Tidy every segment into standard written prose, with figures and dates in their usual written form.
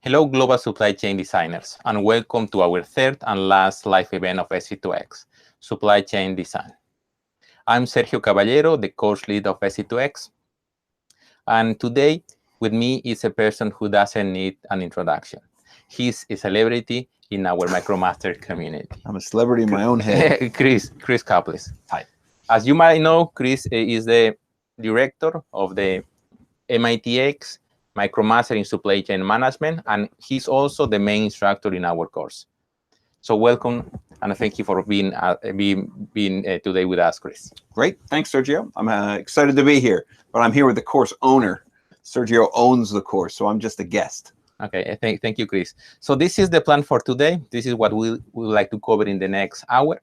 Hello, global supply chain designers, and welcome to our third and last live event of SC2X, Supply Chain Design. I'm Sergio Caballero, the course lead of SC2X, and today with me is a person who doesn't need an introduction. He's a celebrity in our MicroMaster community. I'm a celebrity in my own head. Chris Kaplis. Hi. As you might know, Chris is the director of the MITx MicroMaster in Supply Chain Management, and he's also the main instructor in our course. So welcome, and thank you for being today with us, Chris. Great, thanks, Sergio. I'm excited to be here, but I'm here with the course owner. Sergio owns the course, so I'm just a guest. Okay, thank you, Chris. So this is the plan for today. This is what we would like to cover in the next hour.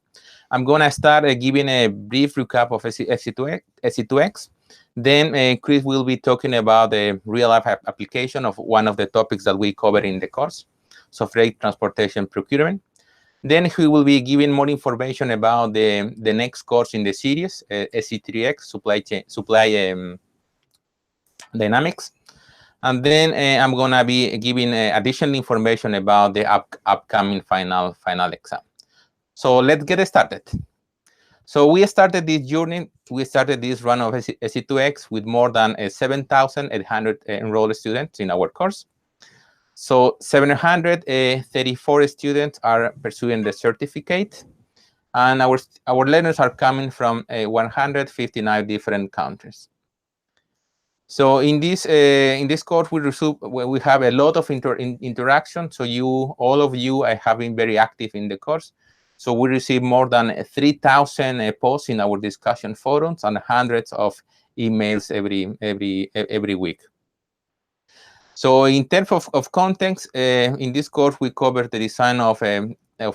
I'm going to start giving a brief recap of SC2X. Then Chris will be talking about the real-life application of one of the topics that we cover in the course, so freight transportation procurement. Then he will be giving more information about the next course in the series, SC2x, supply dynamics. And then I'm going to be giving additional information about the upcoming final exam. So let's get started. So we started this journey, we started this run of SC2X with more than 7,800 enrolled students in our course. So 734 students are pursuing the certificate, and our learners are coming from 159 different countries. So in this course, we have a lot of interaction. So all of you have been very active in the course. So we receive more than 3,000 posts in our discussion forums and hundreds of emails every week. So in terms of context, in this course, we cover the design of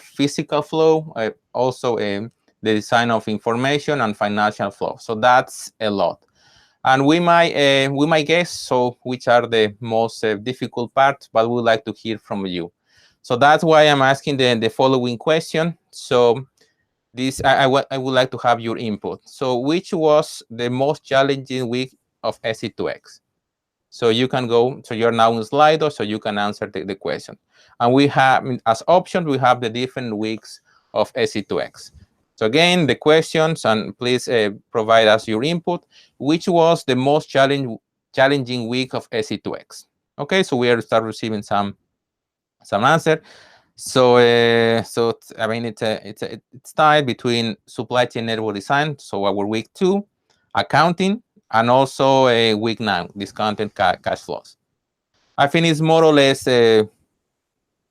physical flow, also the design of information and financial flow. So that's a lot. And we might guess so which are the most difficult parts, but we would like to hear from you. So that's why I'm asking the following question. So I would like to have your input. So which was the most challenging week of SC2X? So you can go, so you're now in Slido, so you can answer the question. And we have, as options, we have the different weeks of SC2X. So again, the questions, and please provide us your input. Which was the most challenging week of SC2X? Okay, so we are start receiving some answer. So I mean it's tied between supply chain network design, so our week 2, accounting, and also week 9, discounted cash flows. I think it's more or less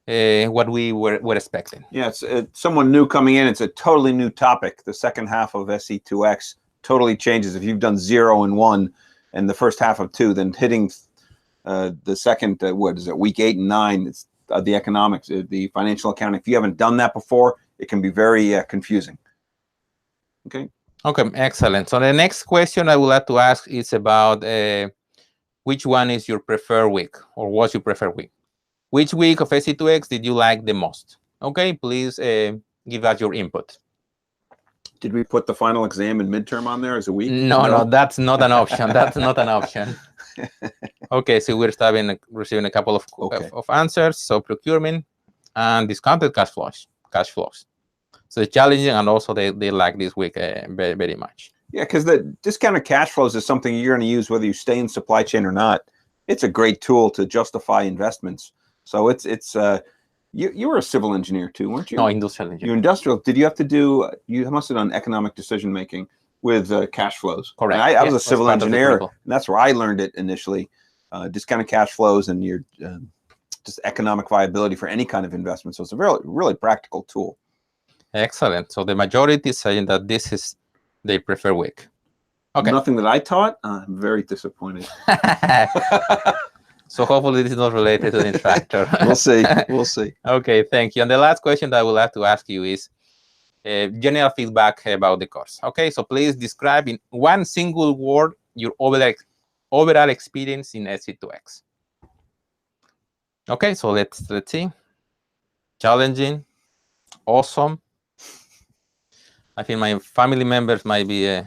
what we were expecting. Yeah, it's someone new coming in. It's a totally new topic. The second half of SC2X totally changes. If you've done 0 and 1 and the first half of 2, then hitting the second, week 8 and 9, it's the economics, the financial accounting. If you haven't done that before, it can be very confusing. Okay, excellent. So the next question I would like to ask is about which one is your preferred week, or was your preferred week? Which week of SC2X did you like the most? Okay, please give us your input. Did we put the final exam and midterm on there as a week? No, that's not an option. That's not an option. Okay, so we're receiving a couple of answers. So procurement and discounted cash flows. So it's challenging, and also they like this week very, very much. Yeah, because the discounted cash flows is something you're going to use whether you stay in supply chain or not. It's a great tool to justify investments. So you were a civil engineer too, weren't you? No, industrial engineer. You industrial. Did you have to do? You must have done economic decision making with cash flows. Correct. I was a civil engineer, and that's where I learned it initially. Discounted cash flows and your just economic viability for any kind of investment. So it's a really practical tool. Excellent. So the majority is saying that this is their preferred week. Okay. Nothing that I taught. I'm very disappointed. So hopefully this is not related to the instructor. We'll see. We'll see. Okay, thank you. And the last question that I would like to ask you is general feedback about the course. Okay, so please describe in one single word your overall experience in SC2X. Okay, so let's see. Challenging, awesome. I think my family members might be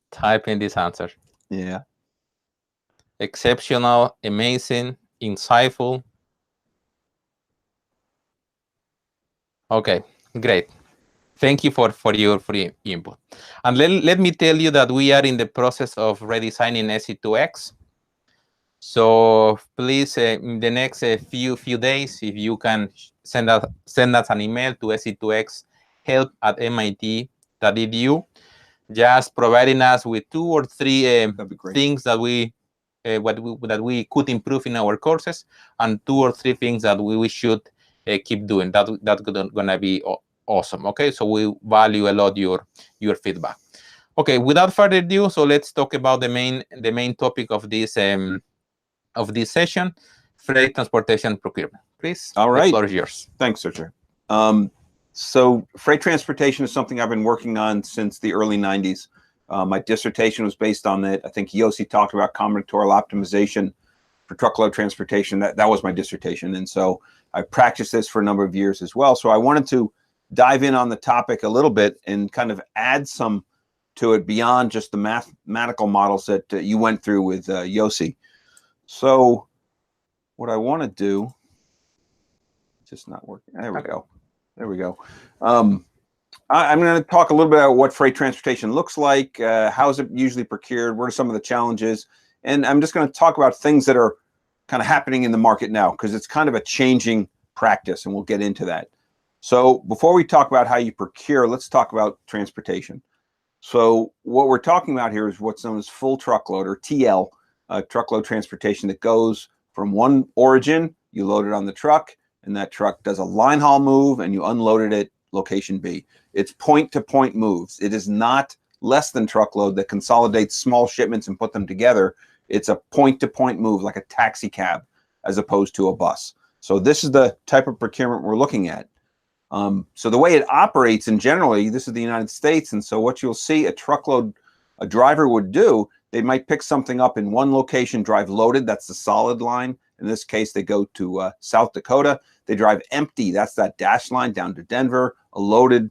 typing this answer. Yeah. Exceptional, amazing, insightful, Okay, great. Thank you for your input. And let me tell you that we are in the process of redesigning SC2X. So please, in the next few days, if you can send us an email to sc2xhelp@mit.edu, just providing us with 2 or 3 things that we could improve in our courses, and 2 or 3 things that we should keep doing. That's gonna be awesome. Okay, so we value a lot your feedback. Okay, without further ado, so let's talk about the main topic of this session: freight transportation procurement. Please, all right, the floor is yours. Thanks, Sergio. So freight transportation is something I've been working on since the early 90s. My dissertation was based on it. I think Yossi talked about combinatorial optimization for truckload transportation. That was my dissertation. And so I practiced this for a number of years as well. So I wanted to dive in on the topic a little bit and kind of add some to it beyond just the mathematical models that you went through with Yossi. So what I want to do, just not working. There we go. There we go. I'm going to talk a little bit about what freight transportation looks like, how is it usually procured, what are some of the challenges, and I'm just going to talk about things that are kind of happening in the market now, because it's kind of a changing practice, and we'll get into that. So before we talk about how you procure, let's talk about transportation. So what we're talking about here is what's known as full truckload, or TL, truckload transportation that goes from one origin, you load it on the truck, and that truck does a line haul move, and you unload it at location B. It's point-to-point moves. It is not less than truckload that consolidates small shipments and put them together. It's a point-to-point move, like a taxi cab, as opposed to a bus. So this is the type of procurement we're looking at. So the way it operates, and generally, this is the United States, and so what you'll see a driver would do, they might pick something up in one location, drive loaded, that's the solid line. In this case, they go to South Dakota. They drive empty, that's that dash line, down to Denver, a loaded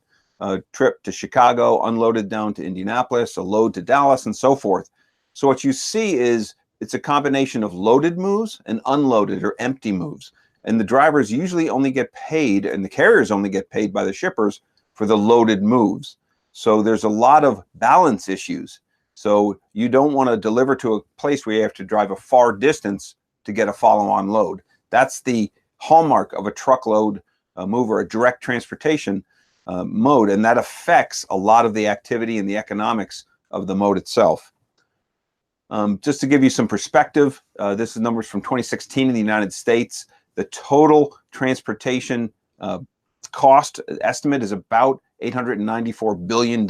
trip to Chicago, unloaded down to Indianapolis, a load to Dallas, and so forth. So what you see is it's a combination of loaded moves and unloaded or empty moves. And the drivers usually only get paid, and the carriers only get paid by the shippers for the loaded moves. So there's a lot of balance issues. So you don't want to deliver to a place where you have to drive a far distance to get a follow-on load. That's the hallmark of a truckload move or a direct transportation mode, and that affects a lot of the activity and the economics of the mode itself. Just to give you some perspective, this is numbers from 2016 in the United States. The total transportation cost estimate is about $894 billion.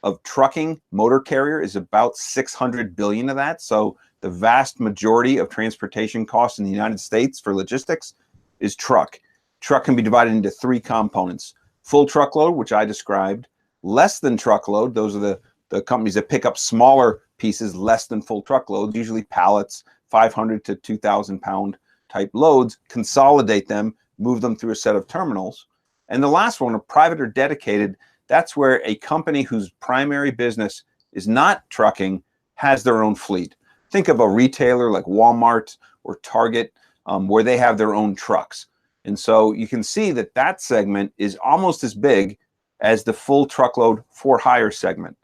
Of trucking, motor carrier is about $600 billion of that. So the vast majority of transportation costs in the United States for logistics is truck. Truck can be divided into 3 components. Full truckload, which I described. Less than truckload, those are the companies that pick up smaller pieces, less than full truckloads, usually pallets, 500 to 2,000 pound type loads, consolidate them, move them through a set of terminals. And the last one, a private or dedicated, that's where a company whose primary business is not trucking has their own fleet. Think of a retailer like Walmart or Target, where they have their own trucks. And so you can see that that segment is almost as big as the full truckload for hire segment.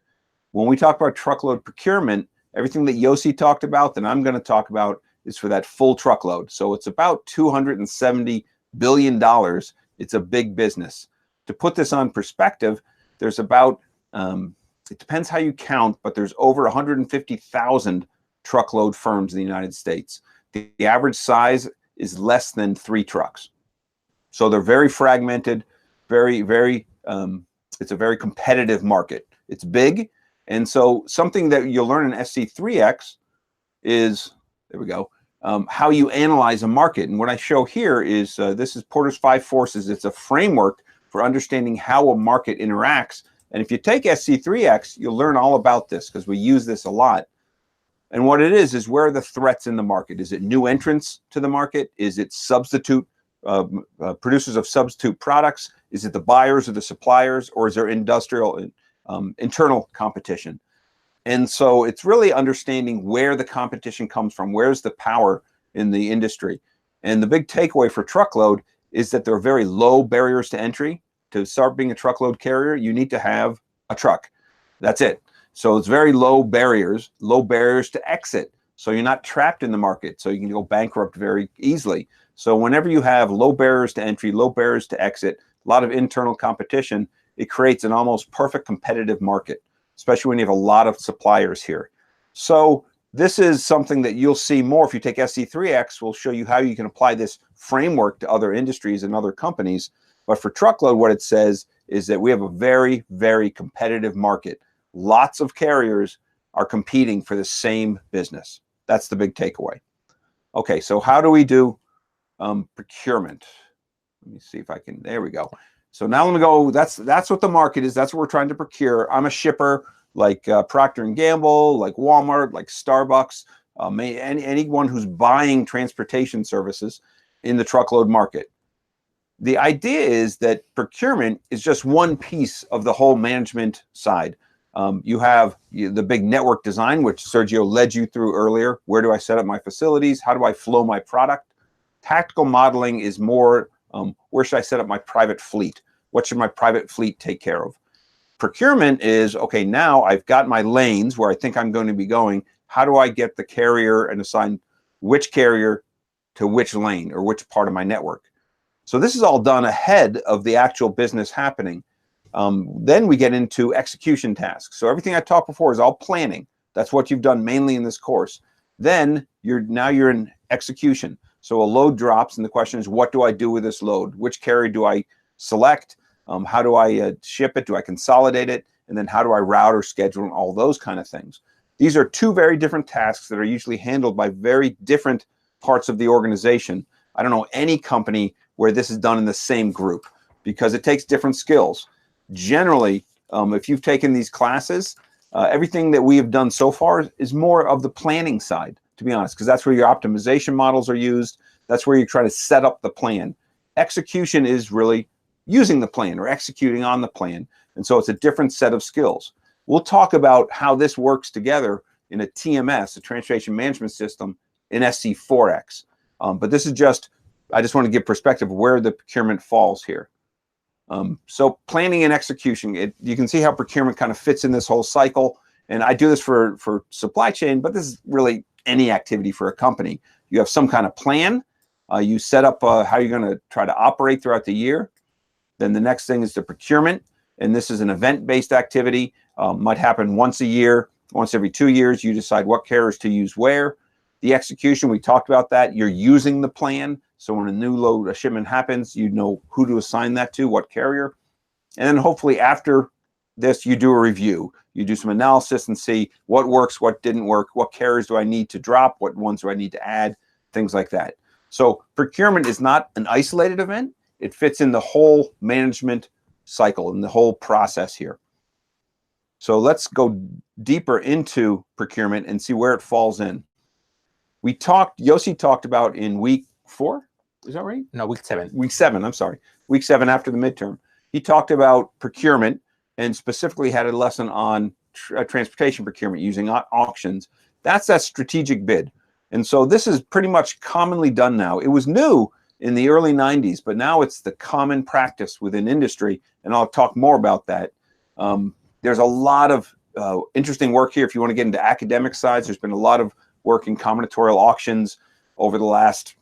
When we talk about truckload procurement, everything that Yossi talked about, that I'm going to talk about, is for that full truckload. So it's about $270 billion. It's a big business. To put this on perspective, there's about, it depends how you count, but there's over 150,000 truckload firms in the United States. The average size is less than 3 trucks. So they're very fragmented, it's a very competitive market. It's big. And so something that you'll learn in SC2x is, there we go, how you analyze a market. And what I show here is, this is Porter's 5 forces. It's a framework for understanding how a market interacts. And if you take SC2x, you'll learn all about this because we use this a lot. And what it is where are the threats in the market? Is it new entrants to the market? Is it substitute producers of substitute products? Is it the buyers or the suppliers? Or is there industrial internal competition? And so it's really understanding where the competition comes from. Where's the power in the industry? And the big takeaway for truckload is that there are very low barriers to entry. To start being a truckload carrier, you need to have a truck. That's it. So it's very low barriers to exit. So you're not trapped in the market. So you can go bankrupt very easily. So whenever you have low barriers to entry, low barriers to exit, a lot of internal competition, it creates an almost perfect competitive market, especially when you have a lot of suppliers here. So this is something that you'll see more if you take SC2x. We'll show you how you can apply this framework to other industries and other companies. But for truckload, what it says is that we have a very, very competitive market. Lots of carriers are competing for the same business. That's the big takeaway. Okay, so how do we do procurement? Let me see if I can, there we go. So now let me go, that's what the market is. That's what we're trying to procure. I'm a shipper like Procter & Gamble, like Walmart, like Starbucks, anyone who's buying transportation services in the truckload market. The idea is that procurement is just one piece of the whole management side. You have the big network design, which Sergio led you through earlier. Where do I set up my facilities? How do I flow my product? Tactical modeling is more, where should I set up my private fleet? What should my private fleet take care of? Procurement is, okay, now I've got my lanes where I think I'm going to be going. How do I get the carrier and assign which carrier to which lane or which part of my network? So this is all done ahead of the actual business happening. Then we get into execution tasks. So everything I talked before is all planning. That's what you've done mainly in this course. Then you're in execution. So a load drops and the question is, what do I do with this load? Which carrier do I select? How do I ship it? Do I consolidate it? And then how do I route or schedule and all those kind of things? These are two very different tasks that are usually handled by very different parts of the organization. I don't know any company where this is done in the same group because it takes different skills. Generally, if you've taken these classes, everything that we have done so far is more of the planning side, to be honest, because that's where your optimization models are used. That's where you try to set up the plan. Execution is really using the plan or executing on the plan. And so it's a different set of skills. We'll talk about how this works together in a TMS, a transportation management system, in SC2x. But this is just, I just want to give perspective of where the procurement falls here. So planning and execution, you can see how procurement kind of fits in this whole cycle. And I do this for supply chain, but this is really any activity for a company. You have some kind of plan. You set up how you're going to try to operate throughout the year. Then the next thing is the procurement. And this is an event-based activity. Might happen once a year, once every 2 years. You decide what carriers to use where. The execution, we talked about that. You're using the plan. So when a new load, a shipment happens, you know who to assign that to, what carrier. And then hopefully after this, you do a review. You do some analysis and see what works, what didn't work, what carriers do I need to drop, what ones do I need to add, things like that. So procurement is not an isolated event. It fits in the whole management cycle and the whole process here. So let's go deeper into procurement and see where it falls in. Yossi talked about in week 4, is that right? No, week 7. Week 7, I'm sorry. Week 7 after the midterm. He talked about procurement and specifically had a lesson on transportation procurement using auctions. That's that strategic bid. And so this is pretty much commonly done now. It was new in the early 90s, but now it's the common practice within industry, and I'll talk more about that. There's a lot of interesting work here. If you want to get into academic sides, there's been a lot of work in combinatorial auctions over the last,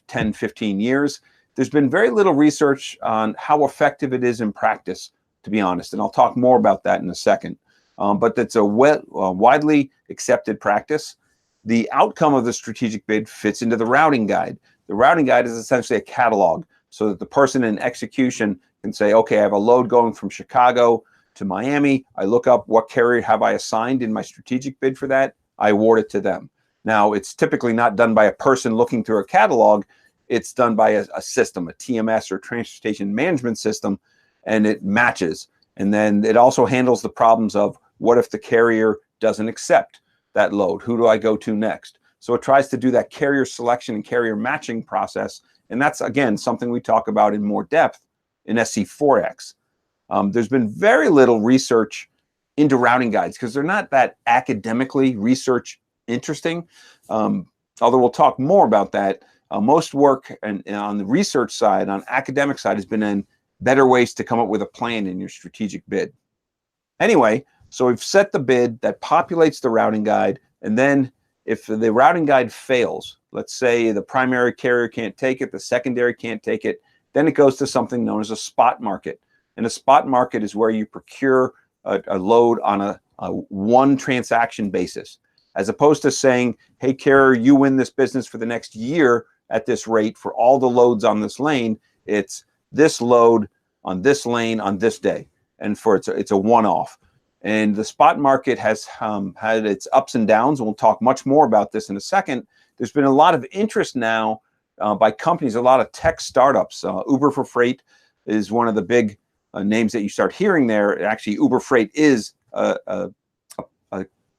10, 15 years. There's been very little research on how effective it is in practice, to be honest, and I'll talk more about that in a second. But that's a widely accepted practice. The outcome of the strategic bid fits into the routing guide. The routing guide is essentially a catalog so that the person in execution can say, okay, I have a load going from Chicago to Miami. I look up what carrier have I assigned in my strategic bid for that. I award it to them. Now, it's typically not done by a person looking through a catalog. It's done by a system, a TMS or transportation management system, and it matches. And then it also handles the problems of what if the carrier doesn't accept that load? Who do I go to next? So it tries to do that carrier selection and carrier matching process. And that's, again, something we talk about in more depth in SC2x. There's been very little research into routing guides because they're not that academically research interesting. Although we'll talk more about that. Most work and on the research side, on academic side, has been in better ways to come up with a plan in your strategic bid. Anyway, so we've set the bid that populates the routing guide, and then if the routing guide fails, let's say the primary carrier can't take it, the secondary can't take it, then it goes to something known as a spot market. And a spot market is where you procure a load on a one transaction basis, as opposed to saying, hey, carrier, you win this business for the next year at this rate for all the loads on this lane. It's this load on this lane on this day. And it's a one-off. And the spot market has had its ups and downs. And we'll talk much more about this in a second. There's been a lot of interest now by companies, a lot of tech startups. Uber for Freight is one of the big names that you start hearing there. Actually, Uber Freight is a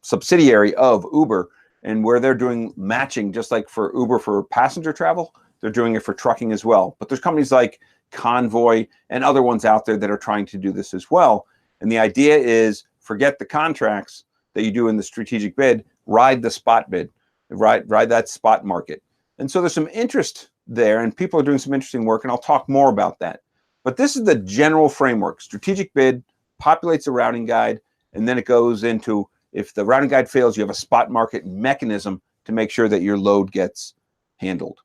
subsidiary of Uber, and where they're doing matching, just like for Uber for passenger travel, they're doing it for trucking as well. But there's companies like Convoy and other ones out there that are trying to do this as well. And the idea is, forget the contracts that you do in the strategic bid, ride the spot bid, ride that spot market. And so there's some interest there, and people are doing some interesting work, and I'll talk more about that. But this is the general framework. Strategic bid populates a routing guide, and then it goes into, if the routing guide fails, you have a spot market mechanism to make sure that your load gets handled.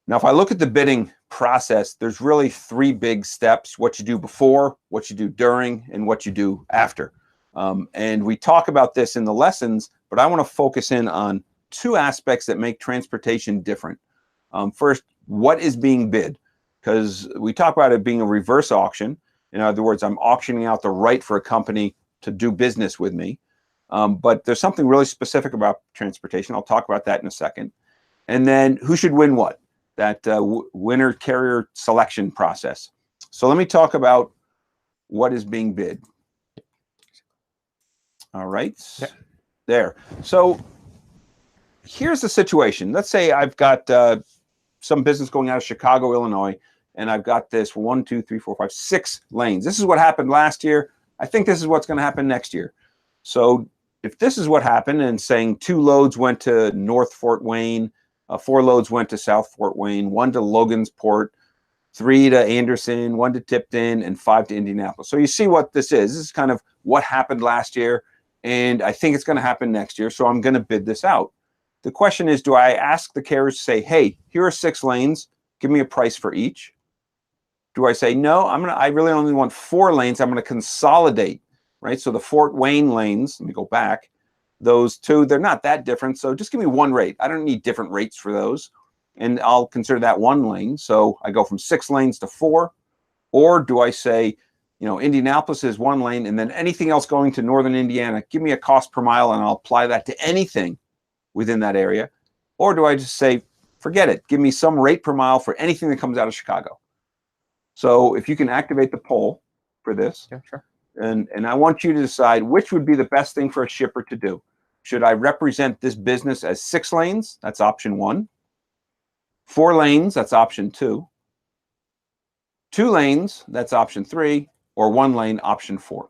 Now, if I look at the bidding process, there's really three big steps: what you do before, what you do during, and what you do after. And we talk about this in the lessons, but I want to focus in on two aspects that make transportation different. First, what is being bid? Because we talk about it being a reverse auction. In other words, I'm auctioning out the right for a company to do business with me. But there's something really specific about transportation. I'll talk about that in a second. And then who should win what? That winner carrier selection process. So let me talk about what is being bid. All right, yeah. There. So here's the situation. Let's say I've got some business going out of Chicago, Illinois, and I've got this 6 lanes. This is what happened last year. I think this is what's going to happen next year. So if this is what happened, and saying 2 loads went to North Fort Wayne, 4 loads went to South Fort Wayne, 1 to Logansport, 3 to Anderson, 1 to Tipton, and 5 to Indianapolis. So you see what this is. This is kind of what happened last year, and I think it's going to happen next year, so I'm going to bid this out. The question is, do I ask the carriers to say, hey, here are 6 lanes, give me a price for each? Do I say, no, I really only want 4 lanes, I'm going to consolidate, right? So the Fort Wayne lanes, let me go back, those 2, they're not that different, so just give me 1 rate. I don't need different rates for those, and I'll consider that 1 lane. So I go from 6 lanes to 4, or do I say, you know, Indianapolis is 1 lane, and then anything else going to Northern Indiana, give me a cost per mile, and I'll apply that to anything within that area? Or do I just say, forget it, give me some rate per mile for anything that comes out of Chicago? So if you can activate the poll for this, yeah, sure. And I want you to decide which would be the best thing for a shipper to do. Should I represent this business as 6 lanes? That's option 1. 4 lanes, that's option 2. 2 lanes, that's option 3, or 1 lane, option 4.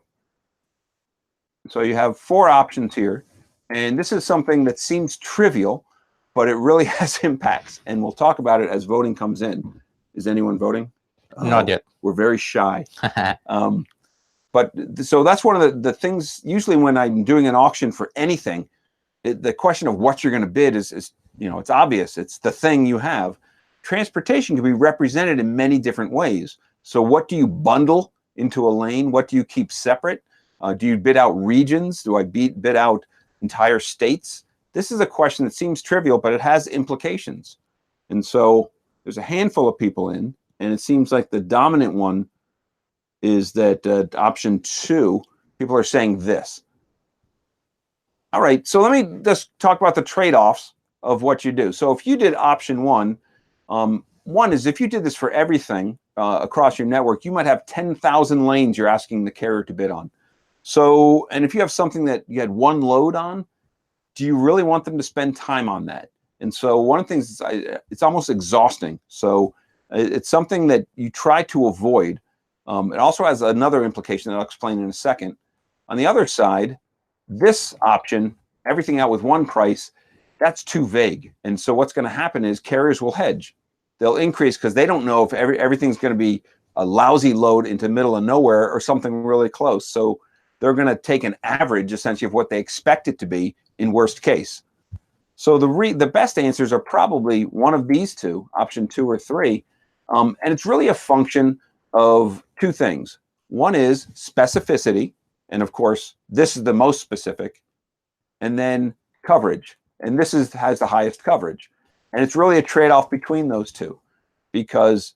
So you have 4 options here. And this is something that seems trivial, but it really has impacts. And we'll talk about it as voting comes in. Is anyone voting? Not yet. We're very shy. But so that's one of the things, usually when I'm doing an auction for anything, the question of what you're going to bid is, you know, it's obvious. It's the thing you have. Transportation can be represented in many different ways. So what do you bundle into a lane? What do you keep separate? Do you bid out regions? Do I bid out entire states? This is a question that seems trivial, but it has implications. And so there's a handful of people in, and it seems like the dominant one is that option 2, people are saying this. All right, so let me just talk about the trade-offs of what you do. So if you did option 1, one is if you did this for everything across your network, you might have 10,000 lanes you're asking the carrier to bid on. So, and if you have something that you had 1 load on, do you really want them to spend time on that? And so one of the things, it's almost exhausting. So it's something that you try to avoid. It also has another implication that I'll explain in a second. On the other side, this option, everything out with 1 price, that's too vague. And so what's going to happen is carriers will hedge. They'll increase because they don't know if everything's going to be a lousy load into middle of nowhere or something really close. So they're going to take an average essentially of what they expect it to be in worst case. So the best answers are probably one of these two, option 2 or 3. And it's really a function of two things. One is specificity. And of course, this is the most specific. And then coverage. And this has the highest coverage. And it's really a trade-off between those two. Because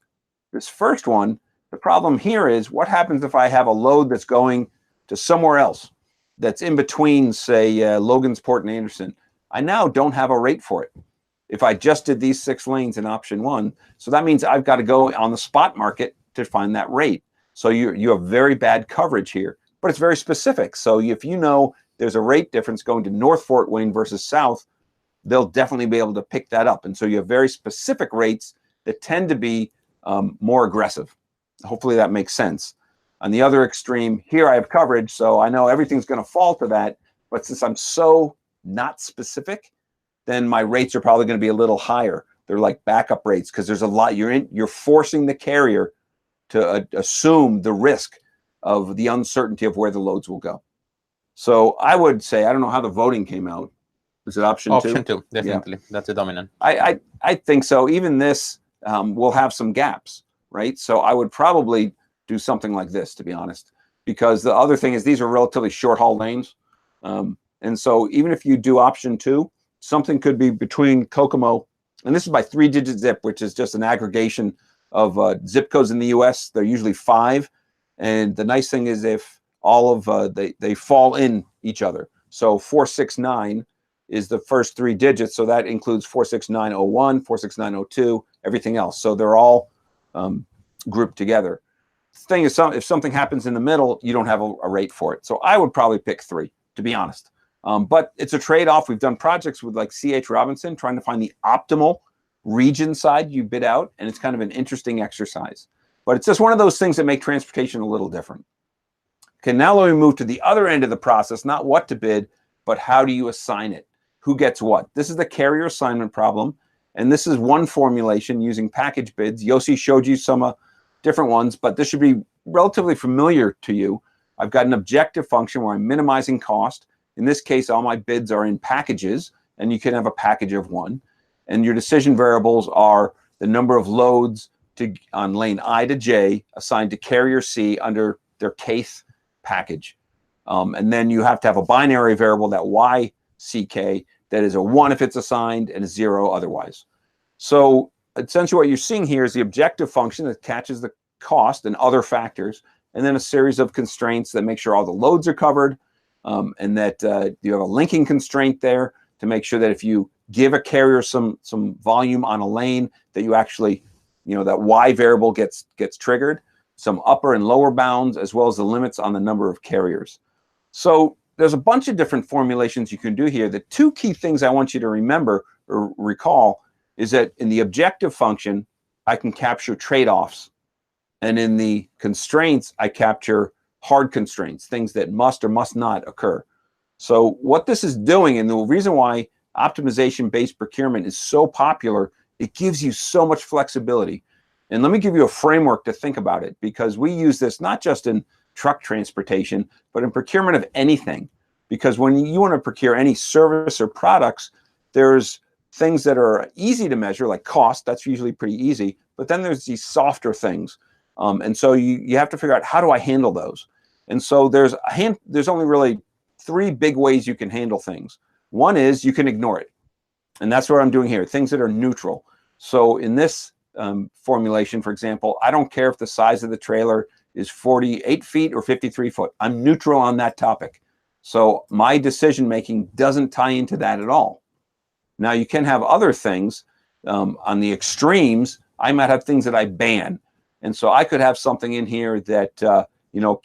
this first one, the problem here is what happens if I have a load that's going to somewhere else that's in between, say, Logansport and Anderson. I now don't have a rate for it if I just did these 6 lanes in option 1. So that means I've got to go on the spot market to find that rate. So you have very bad coverage here, but it's very specific. So if you know there's a rate difference going to North Fort Wayne versus South, they'll definitely be able to pick that up. And so you have very specific rates that tend to be more aggressive. Hopefully that makes sense. On the other extreme, here I have coverage, so I know everything's going to fall to that. But since I'm so not specific, then my rates are probably going to be a little higher. They're like backup rates because there's a lot you're forcing the carrier to assume the risk of the uncertainty of where the loads will go. So I would say, I don't know how the voting came out. Is it option 2? Option 2, definitely. Yeah. That's the dominant. I think so. Even this will have some gaps, right? So I would probably do something like this, to be honest, because the other thing is these are relatively short haul lanes. And so even if you do option 2, something could be between Kokomo, and this is by 3-digit zip, which is just an aggregation of zip codes in the US. They're usually 5. And the nice thing is if all of they fall in each other. So 469 is the first 3 digits. So that includes 46901, 46902, everything else. So they're all grouped together. The thing is, if something happens in the middle, you don't have a rate for it. So I would probably pick 3, to be honest. But it's a trade-off. We've done projects with like C.H. Robinson trying to find the optimal region side you bid out, and it's kind of an interesting exercise. But it's just one of those things that make transportation a little different. Okay, now let me move to the other end of the process, not what to bid, but how do you assign it? Who gets what? This is the carrier assignment problem, and this is one formulation using package bids. Yossi showed you some different ones, but this should be relatively familiar to you. I've got an objective function where I'm minimizing cost. In this case, all my bids are in packages, and you can have a package of 1. And your decision variables are the number of loads on lane I to J assigned to carrier C under their kth package. And then you have to have a binary variable, that YCK, that is a 1 if it's assigned and a 0 otherwise. So essentially what you're seeing here is the objective function that catches the cost and other factors, and then a series of constraints that make sure all the loads are covered, and that you have a linking constraint there to make sure that if you give a carrier some volume on a lane, that you actually, that Y variable gets triggered, some upper and lower bounds, as well as the limits on the number of carriers. So there's a bunch of different formulations you can do here. The 2 key things I want you to remember or recall is that in the objective function, I can capture trade-offs. And in the constraints, I capture hard constraints, things that must or must not occur. So what this is doing, and the reason why optimization-based procurement is so popular, it gives you so much flexibility. And let me give you a framework to think about it, because we use this not just in truck transportation, but in procurement of anything. Because when you want to procure any service or products, there's things that are easy to measure, like cost. That's usually pretty easy. But then there's these softer things. And so you have to figure out, how do I handle those? And so there's only really 3 big ways you can handle things. One is you can ignore it. And that's what I'm doing here, things that are neutral. So in this formulation, for example, I don't care if the size of the trailer is 48 feet or 53 foot. I'm neutral on that topic. So my decision-making doesn't tie into that at all. Now, you can have other things. On the extremes, I might have things that I ban. And so I could have something in here that,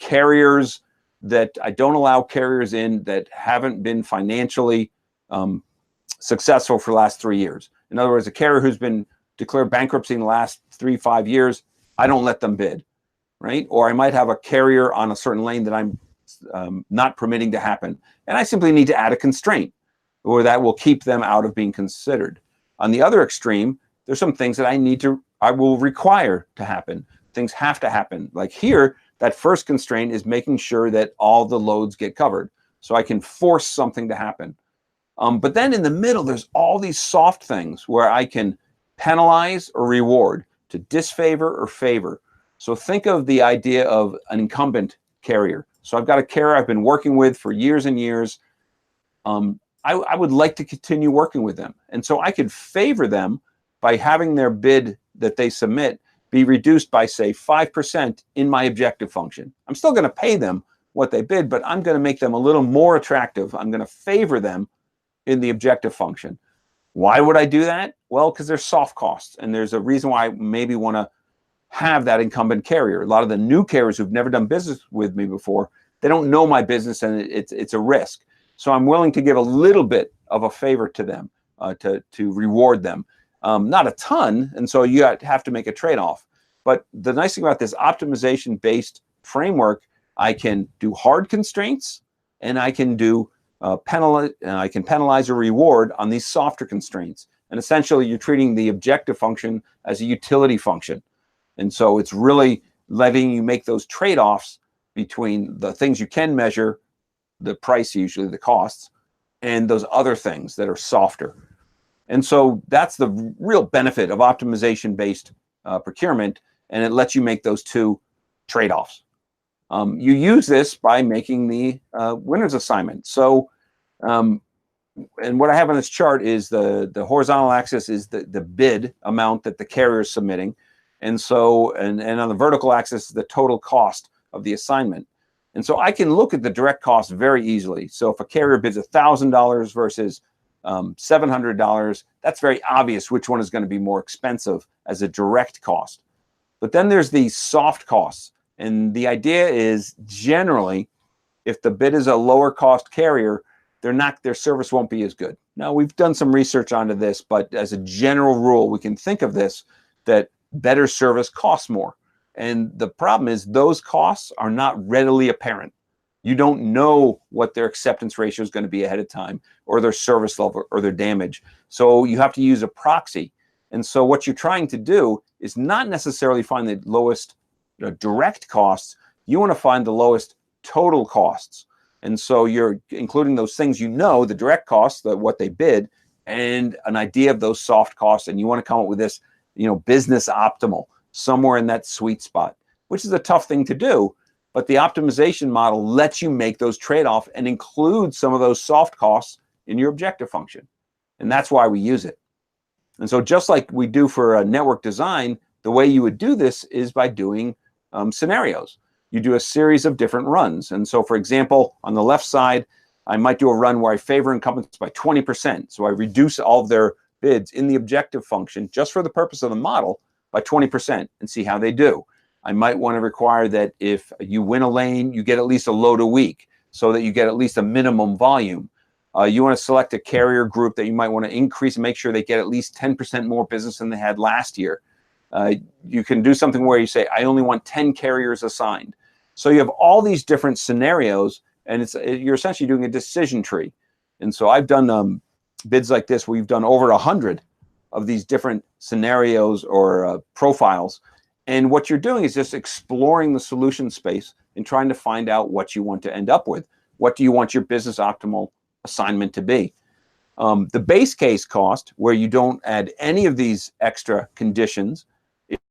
carriers that I don't allow carriers in that haven't been financially successful for the last 3 years. In other words, a carrier who's been declared bankruptcy in the last 3-5 years, I don't let them bid, right? Or I might have a carrier on a certain lane that I'm not permitting to happen. And I simply need to add a constraint. or that will keep them out of being considered. On the other extreme, there's some things that I will require to happen. Things have to happen. Like here, that first constraint is making sure that all the loads get covered. So I can force something to happen. But then in the middle, there's all these soft things where I can penalize or reward, to disfavor or favor. So think of the idea of an incumbent carrier. So I've got a carrier I've been working with for years and years. I would like to continue working with them. And so I could favor them by having their bid that they submit be reduced by, say, 5% in my objective function. I'm still going to pay them what they bid, but I'm going to make them a little more attractive. I'm going to favor them in the objective function. Why would I do that? Well, because there's soft costs, and there's a reason why I maybe want to have that incumbent carrier. A lot of the new carriers who've never done business with me before, they don't know my business, and it's a risk. So I'm willing to give a little bit of a favor to them, to reward them. Not a ton, and so you have to make a trade-off. But the nice thing about this optimization-based framework, I can do hard constraints, and I can do penalize or reward on these softer constraints. And essentially, you're treating the objective function as a utility function. And so it's really letting you make those trade-offs between the things you can measure, the price, usually the costs, and those other things that are softer. And so that's the real benefit of optimization-based procurement, and it lets you make those two trade-offs. You use this by making the winner's assignment. So, and what I have on this chart is the horizontal axis is the bid amount that the carrier is submitting. And so, and on the vertical axis is the total cost of the assignment. And so I can look at the direct cost very easily. So if a carrier bids $1,000 versus $700, that's very obvious which one is going to be more expensive as a direct cost. But then there's these soft costs. And the idea is generally, if the bid is a lower cost carrier, their service won't be as good. Now, we've done some research onto this, but as a general rule, we can think of this, that better service costs more. And the problem is those costs are not readily apparent. You don't know what their acceptance ratio is going to be ahead of time, or their service level, or their damage. So you have to use a proxy. And so what you're trying to do is not necessarily find the lowest direct costs. You want to find the lowest total costs. And so you're including those things, the direct costs, what they bid, and an idea of those soft costs. And you want to come up with this, business optimal, somewhere in that sweet spot, which is a tough thing to do. But the optimization model lets you make those trade-offs and include some of those soft costs in your objective function. And that's why we use it. And so just like we do for a network design, the way you would do this is by doing scenarios. You do a series of different runs. And so, for example, on the left side, I might do a run where I favor incumbents by 20%. So I reduce all of their bids in the objective function just for the purpose of the model by 20% and see how they do. I might want to require that if you win a lane, you get at least a load a week so that you get at least a minimum volume. You want to select a carrier group that you might want to increase and make sure they get at least 10% more business than they had last year. You can do something where you say, I only want 10 carriers assigned. So you have all these different scenarios, and you're essentially doing a decision tree. And so I've done bids like this. We've done over 100 of these different scenarios or profiles. And what you're doing is just exploring the solution space and trying to find out what you want to end up with. What do you want your business optimal assignment to be? The base case cost, where you don't add any of these extra conditions,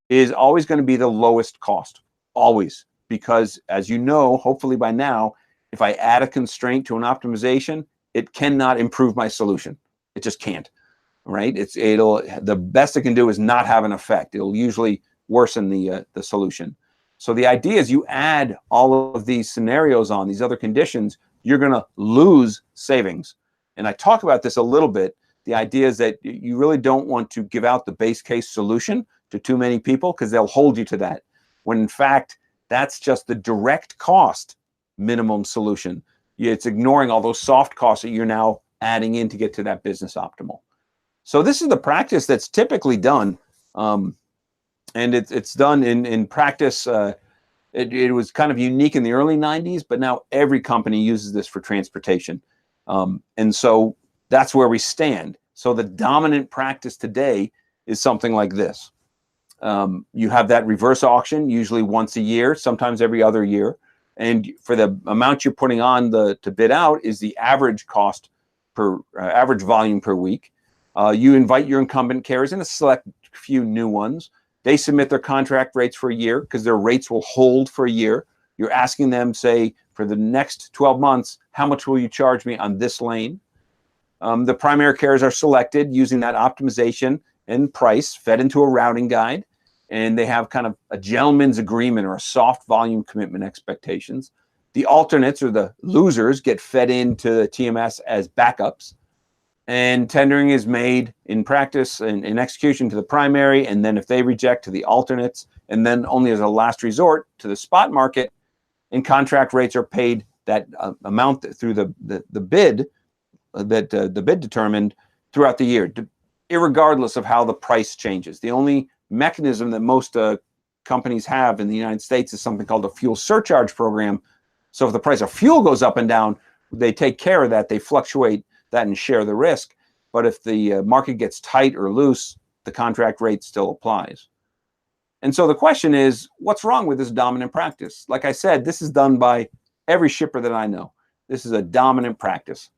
is always going to be the lowest cost, always. Because as you know, hopefully by now, if I add a constraint to an optimization, it cannot improve my solution. It just can't, right? The best it can do is not have an effect. It'll usually worsen the solution. So the idea is you add all of these scenarios on, these other conditions, you're going to lose savings. And I talk about this a little bit. The idea is that you really don't want to give out the base case solution to too many people because they'll hold you to that. When in fact, that's just the direct cost minimum solution. It's ignoring all those soft costs that you're now adding in to get to that business optimal. So this is the practice that's typically done. And it's done in practice. It was kind of unique in the early 90s, but now every company uses this for transportation. And so That's where we stand. So the dominant practice today is something like this. You have that reverse auction, usually once a year, sometimes every other year. And for the amount you're putting on to bid out is the average cost per average volume per week. You invite your incumbent carriers and a select few new ones. They submit their contract rates for a year because their rates will hold for a year. You're asking them, say, for the next 12 months, how much will you charge me on this lane? The primary carriers are selected using that optimization and price fed into a routing guide. And they have kind of a gentleman's agreement or a soft volume commitment expectations. The alternates or the losers get fed into the TMS as backups. And tendering is made in practice and in execution to the primary. And then if they reject, to the alternates. And then only as a last resort to the spot market. And contract rates are paid that amount through the bid that the bid determined throughout the year, irregardless of how the price changes. The only mechanism that most companies have in the United States is something called a fuel surcharge program. So if the price of fuel goes up and down, they take care of that. They fluctuate that and share the risk. But if the market gets tight or loose, the contract rate still applies. And so the question is, what's wrong with this dominant practice? Like I said, this is done by every shipper that I know. This is a dominant practice.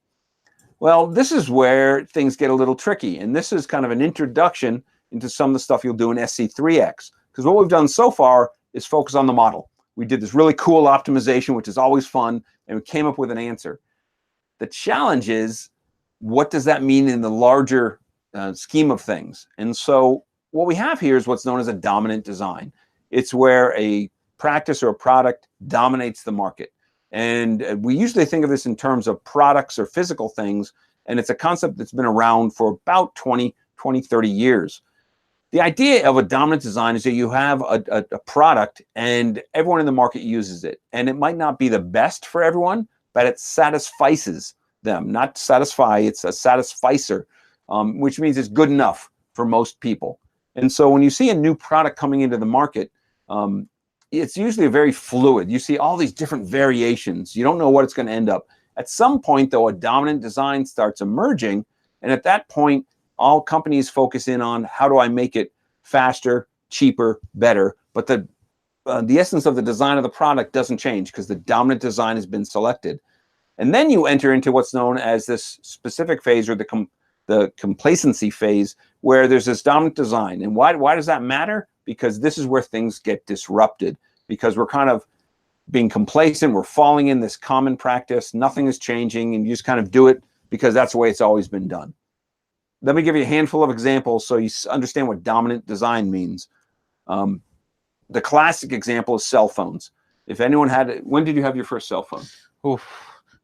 Well, this is where things get a little tricky. And this is kind of an introduction into some of the stuff you'll do in SC2x. Because what we've done so far is focus on the model. We did this really cool optimization, which is always fun, and we came up with an answer. The challenge is, what does that mean in the larger scheme of things? And so what we have here is what's known as a dominant design. It's where a practice or a product dominates the market. And we usually think of this in terms of products or physical things, and it's a concept that's been around for about 20, 30 years. The idea of a dominant design is that you have a product and everyone in the market uses it. And it might not be the best for everyone, but it satisfies them. Not satisfy, it's a satisficer, which means it's good enough for most people. And so when you see a new product coming into the market, it's usually very fluid. You see all these different variations. You don't know what it's going to end up. At some point, though, a dominant design starts emerging. And at that point, all companies focus in on how do I make it faster, cheaper, better. But the essence of the design of the product doesn't change because the dominant design has been selected. And then you enter into what's known as this specific phase, or the complacency phase, where there's this dominant design. And why does that matter? Because this is where things get disrupted, because we're kind of being complacent. We're falling in this common practice. Nothing is changing, and you just kind of do it because that's the way it's always been done. Let me give you a handful of examples so you understand what dominant design means. The classic example is cell phones. If anyone had, when did you have your first cell phone? Oof,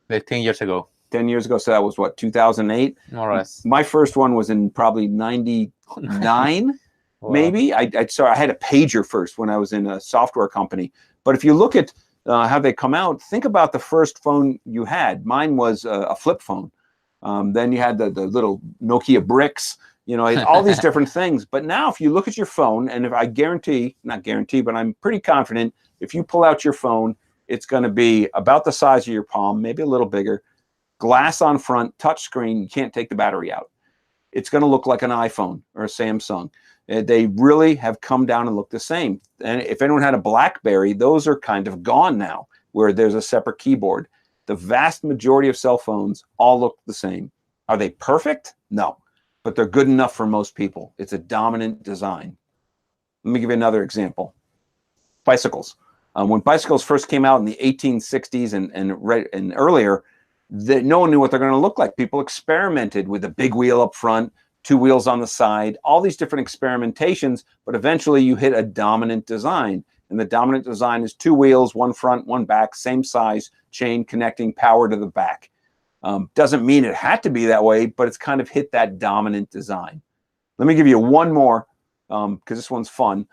like 10 years ago. 10 years ago, so that was what, 2008? More or less. My first one was in probably 99, wow. Maybe. I had a pager first when I was in a software company. But if you look at how they come out, think about the first phone you had. Mine was a flip phone. Then you had the little Nokia bricks, you know, all these different things. But now if you look at your phone, and if I guarantee, not guarantee, but I'm pretty confident, if you pull out your phone, it's going to be about the size of your palm, maybe a little bigger, glass on front, touch screen, you can't take the battery out. It's going to look like an iPhone or a Samsung. They really have come down and look the same. And if anyone had a BlackBerry, those are kind of gone now, where there's a separate keyboard. The vast majority of cell phones all look the same. Are they perfect? No, but they're good enough for most people. It's a dominant design. Let me give you another example. Bicycles. When bicycles first came out in the 1860s and earlier, no one knew what they're going to look like. People experimented with a big wheel up front, two wheels on the side, all these different experimentations, but eventually you hit a dominant design. And the dominant design is two wheels, one front, one back, same size, chain connecting power to the back. Doesn't mean it had to be that way, but it's kind of hit that dominant design. Let me give you one more, because this one's fun.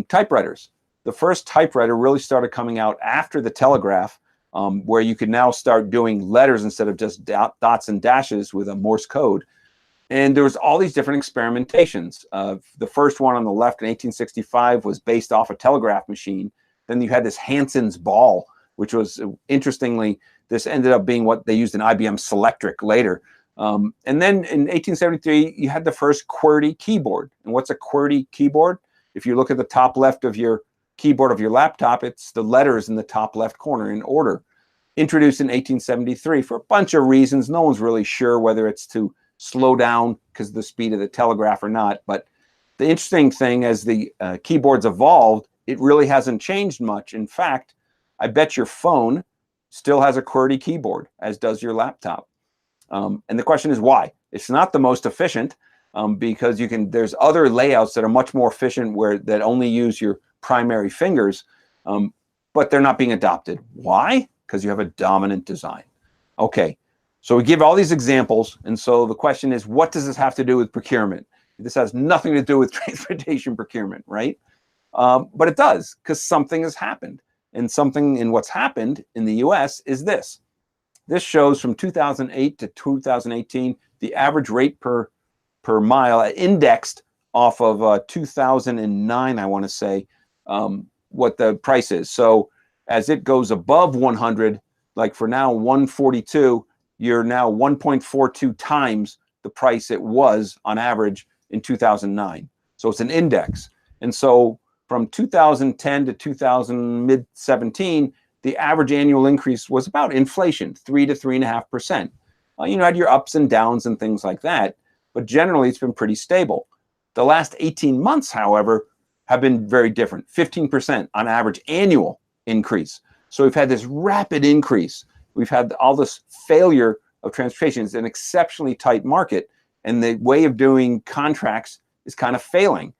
Typewriters. The first typewriter really started coming out after the telegraph, where you could now start doing letters instead of just dots and dashes with a Morse code. And there was all these different experimentations. The first one on the left in 1865 was based off a telegraph machine. Then you had this Hanson's ball, which was, interestingly, this ended up being what they used in IBM Selectric later. And then in 1873, you had the first QWERTY keyboard. And what's a QWERTY keyboard? If you look at the top left of your keyboard of your laptop, it's the letters in the top left corner in order. Introduced in 1873 for a bunch of reasons. No one's really sure whether it's to slow down because of the speed of the telegraph or not. But the interesting thing, as the keyboards evolved, it really hasn't changed much. In fact, I bet your phone still has a QWERTY keyboard, as does your laptop. And the question is why? It's not the most efficient because there's other layouts that are much more efficient that only use your primary fingers, but they're not being adopted. Why? Because you have a dominant design. Okay, so we give all these examples, and so the question is, what does this have to do with procurement? This has nothing to do with transportation procurement, right? But it does, because something has happened. And what's happened in the US is this. This shows from 2008 to 2018, the average rate per mile indexed off of 2009, I want to say, what the price is. So as it goes above 100, like for now 142, you're now 1.42 times the price it was on average in 2009. So it's an index. And so from 2010 to 2017, the average annual increase was about inflation, 3 to 3.5%. You had your ups and downs and things like that, but generally it's been pretty stable. The last 18 months, however, have been very different, 15% on average annual increase. So we've had this rapid increase. We've had all this failure of transportation. It's an exceptionally tight market, and the way of doing contracts is kind of failing.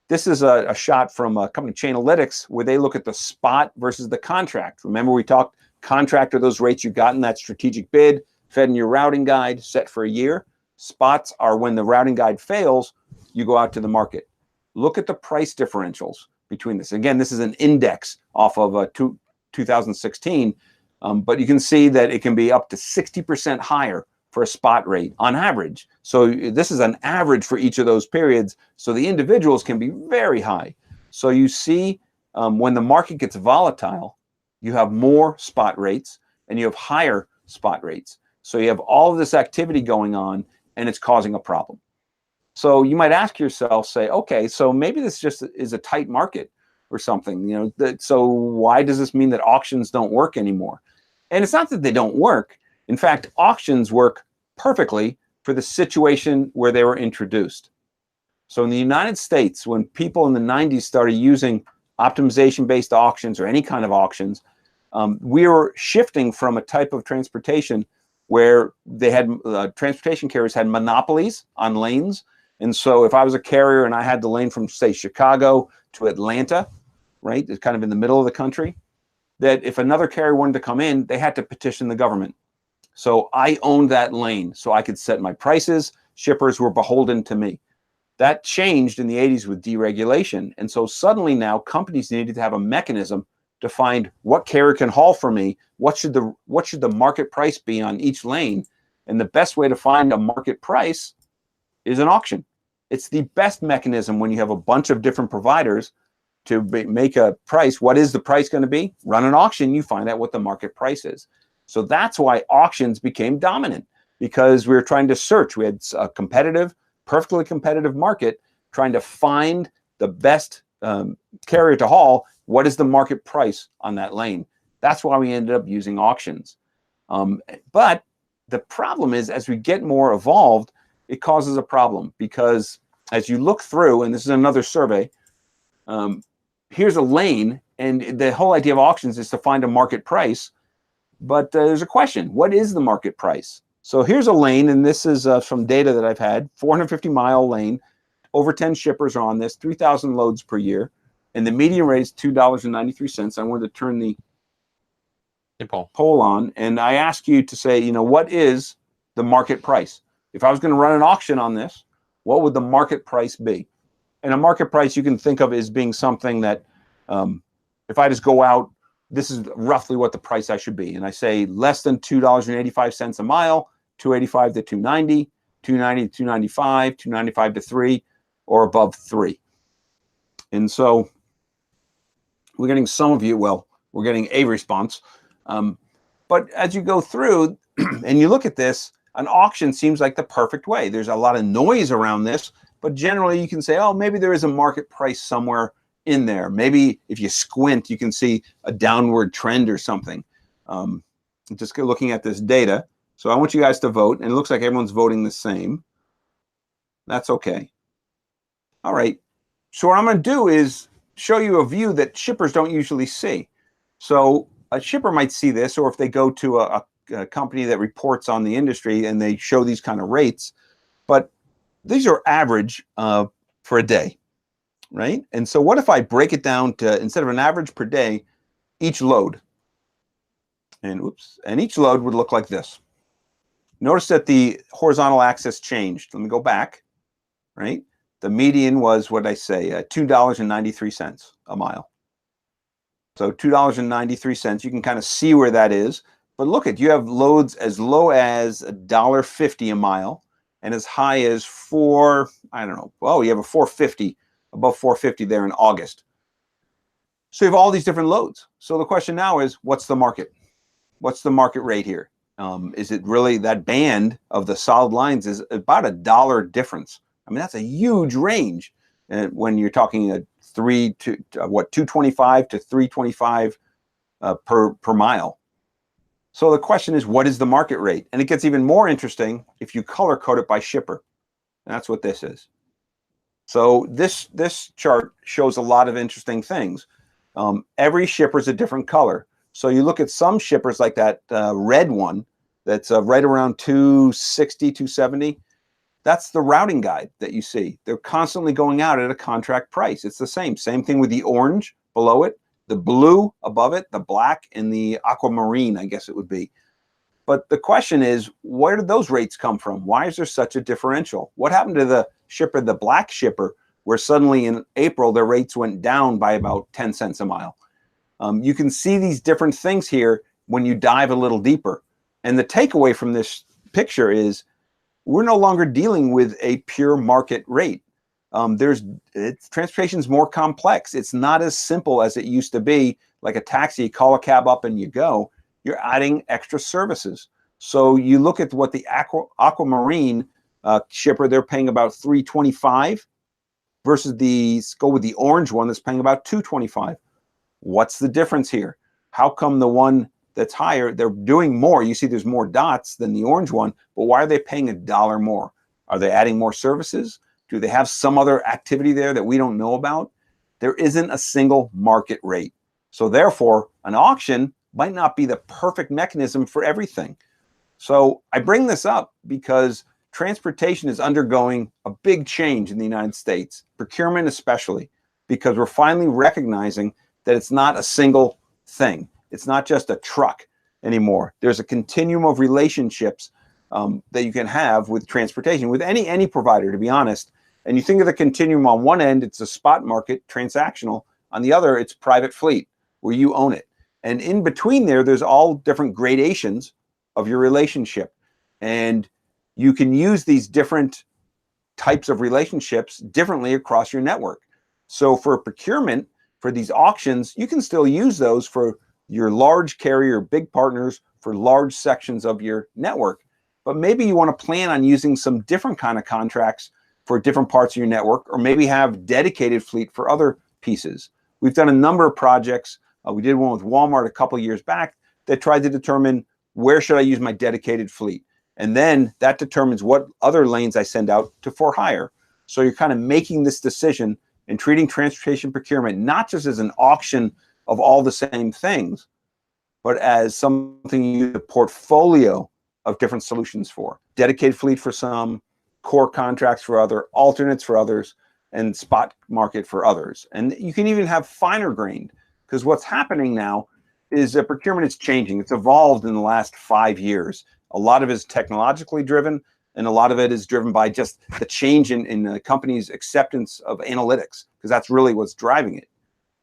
This is a shot from a company, Chainalytics, where they look at the spot versus the contract. Remember, we talked contract are those rates you got in that strategic bid, fed in your routing guide, set for a year. Spots are when the routing guide fails, you go out to the market. Look at the price differentials between this. Again, this is an index off of 2016, but you can see that it can be up to 60% higher for a spot rate on average. So this is an average for each of those periods. So the individuals can be very high. So you see when the market gets volatile, you have more spot rates and you have higher spot rates. So you have all of this activity going on and it's causing a problem. So you might ask yourself, say, okay, so maybe this just is a tight market or something, so why does this mean that auctions don't work anymore? And it's not that they don't work. In fact, auctions work perfectly for the situation where they were introduced. So in the United States, when people in the 90s started using optimization-based auctions or any kind of auctions, we were shifting from a type of transportation where they had transportation carriers had monopolies on lanes. And so if I was a carrier and I had the lane from, say, Chicago to Atlanta, right, it's kind of in the middle of the country, that if another carrier wanted to come in, they had to petition the government. So I owned that lane, so I could set my prices. Shippers were beholden to me. That changed in the 80s with deregulation. And so suddenly now companies needed to have a mechanism to find what carrier can haul for me, what should the market price be on each lane. And the best way to find a market price is an auction. It's the best mechanism when you have a bunch of different providers to make a price. What is the price going to be? Run an auction, you find out what the market price is. So that's why auctions became dominant, because we were trying to search. We had a competitive, perfectly competitive market trying to find the best carrier to haul. What is the market price on that lane? That's why we ended up using auctions. But the problem is, as we get more evolved, it causes a problem, because as you look through, and this is another survey, here's a lane, and the whole idea of auctions is to find a market price. But there's a question, what is the market price? So here's a lane, and this is from data that I've had, 450-mile lane, over 10 shippers are on this, 3,000 loads per year, and the median rate is $2.93. I wanted to turn the poll on, and I ask you to say, what is the market price? If I was going to run an auction on this, what would the market price be? And a market price you can think of as being something that if I just go out, this is roughly what the price I should be. And I say less than $2.85 a mile, $2.85 to $2.90, $2.90 to $2.95, $2.95 to $3, or above $3. And so we're getting some of you, well, we're getting a response. But as you go through and you look at this, an auction seems like the perfect way. There's a lot of noise around this, but generally you can say, oh, maybe there is a market price somewhere in there. Maybe if you squint, you can see a downward trend or something. Just looking at this data. So I want you guys to vote, and it looks like everyone's voting the same. That's okay. All right. So what I'm going to do is show you a view that shippers don't usually see. So a shipper might see this, or if they go to a company that reports on the industry and they show these kind of rates, but these are average for a day, right? And so what if I break it down to, instead of an average per day, each load? And oops, and each load would look like this. Notice that the horizontal axis changed. Let me go back, right? The median was, what did I say, $2.93 a mile. So $2.93, you can kind of see where that is. But look at, you have loads as low as $1.50 a mile and as high as I don't know, well, you have a 450, above 450 there in August. So you have all these different loads. So the question now is, what's the market? What's the market rate here? Is it really that band of the solid lines is about $1 difference? I mean, that's a huge range when you're talking a 225 to 325 per mile. So the question is, what is the market rate? And it gets even more interesting if you color code it by shipper. And that's what this is. So this chart shows a lot of interesting things. Every shipper is a different color. So you look at some shippers like that red one that's right around 260, 270. That's the routing guide that you see. They're constantly going out at a contract price. It's the same thing with the orange below it, the blue above it, the black, and the aquamarine, I guess it would be. But the question is, where did those rates come from? Why is there such a differential? What happened to the shipper, the black shipper, where suddenly in April their rates went down by about 10 cents a mile? You can see these different things here when you dive a little deeper. And the takeaway from this picture is we're no longer dealing with a pure market rate. Transportation is more complex. It's not as simple as it used to be, like a taxi, you call a cab up and you go. You're adding extra services. So you look at what the aquamarine shipper, they're paying about $3.25 versus go with the orange one that's paying about $2.25. What's the difference here? How come the one that's higher, they're doing more? You see there's more dots than the orange one, but why are they paying $1 more? Are they adding more services? Do they have some other activity there that we don't know about? There isn't a single market rate. So therefore, an auction might not be the perfect mechanism for everything. So I bring this up because transportation is undergoing a big change in the United States, procurement especially, because we're finally recognizing that it's not a single thing. It's not just a truck anymore. There's a continuum of relationships that you can have with transportation, with any provider, to be honest. And you think of the continuum, on one end, it's a spot market, transactional. On the other, it's private fleet, where you own it. And in between there's all different gradations of your relationship. And you can use these different types of relationships differently across your network. So for procurement, for these auctions, you can still use those for your large carrier, big partners, for large sections of your network. But maybe you want to plan on using some different kind of contracts for different parts of your network, or maybe have dedicated fleet for other pieces. We've done a number of projects. We did one with Walmart a couple of years back that tried to determine where should I use my dedicated fleet. And then that determines what other lanes I send out to for hire. So you're kind of making this decision and treating transportation procurement not just as an auction of all the same things, but as something you use a portfolio of different solutions for. Dedicated fleet for some, core contracts for other, alternates for others, and spot market for others. And you can even have finer grained, because what's happening now is that procurement is changing. It's evolved in the last 5 years. A lot of it is technologically driven, and a lot of it is driven by just the change in the company's acceptance of analytics, because that's really what's driving it.